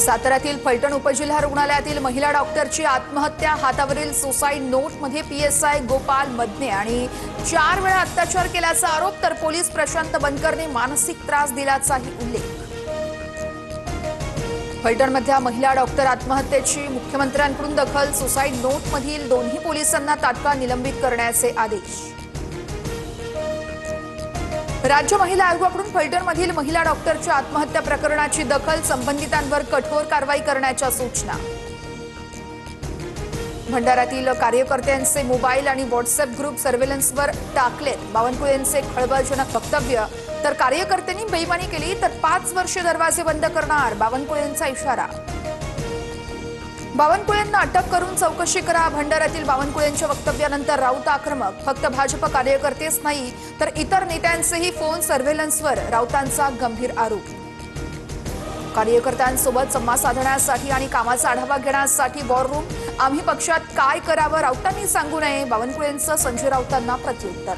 साताऱ्यातील फलटण उपजिल्हा रुग्णालयातील महिला डॉक्टरची आत्महत्या। हातावरील सुसाईड नोटमध्ये पीएसआय गोपाल मदने आणि 4 वेळा अत्याचार केल्याचा आरोप, तर पोलीस प्रशांत बनकरने मानसिक त्रास दिल्याचाही उल्लेख। फलटणमधल्या महिला डॉक्टर आत्महत्येची मुख्यमंत्र्यांकडून दखल। सुसाईड नोटमधील दोन्ही पोलिसांना तात्काळ निलंबित करण्याचे आदेश। राज्य महिला आयोगाकडून फलटणमधील महिला डॉक्टरच्या आत्महत्या प्रकरणाची दखल। संबंधितांवर कठोर कारवाई करण्याच्या सूचना। भंडाऱ्यातील कार्यकर्त्यांचे मोबाईल आणि व्हॉट्सअप ग्रुप सर्व्हेलन्सवर टाकलेत। बावनकुळेंचे खळबळजनक वक्तव्य, तर कार्यकर्त्यांनी बेईमानी केली तर 5 वर्षे दरवाजे बंद करणार, बावनकुळेंचा इशारा। बावनकुळेंना अटक करून चौकशी करा। भंडाऱ्यातील बावनकुळेंच्या वक्तव्यानंतर राऊत आक्रमक। फक्त भाजप कार्यकर्तेच नाही तर इतर नेत्यांचेही फोन सर्व्हेलन्सवर, राऊतांचा गंभीर आरोप। कार्यकर्त्यांसोबत संवाद साधण्यासाठी आणि कामाचा आढावा घेण्यासाठी वॉर रूम। आम्ही पक्षात काय करावं राऊतांनी सांगू नये, बावनकुळेंचं संजय राऊतांना प्रत्युत्तर।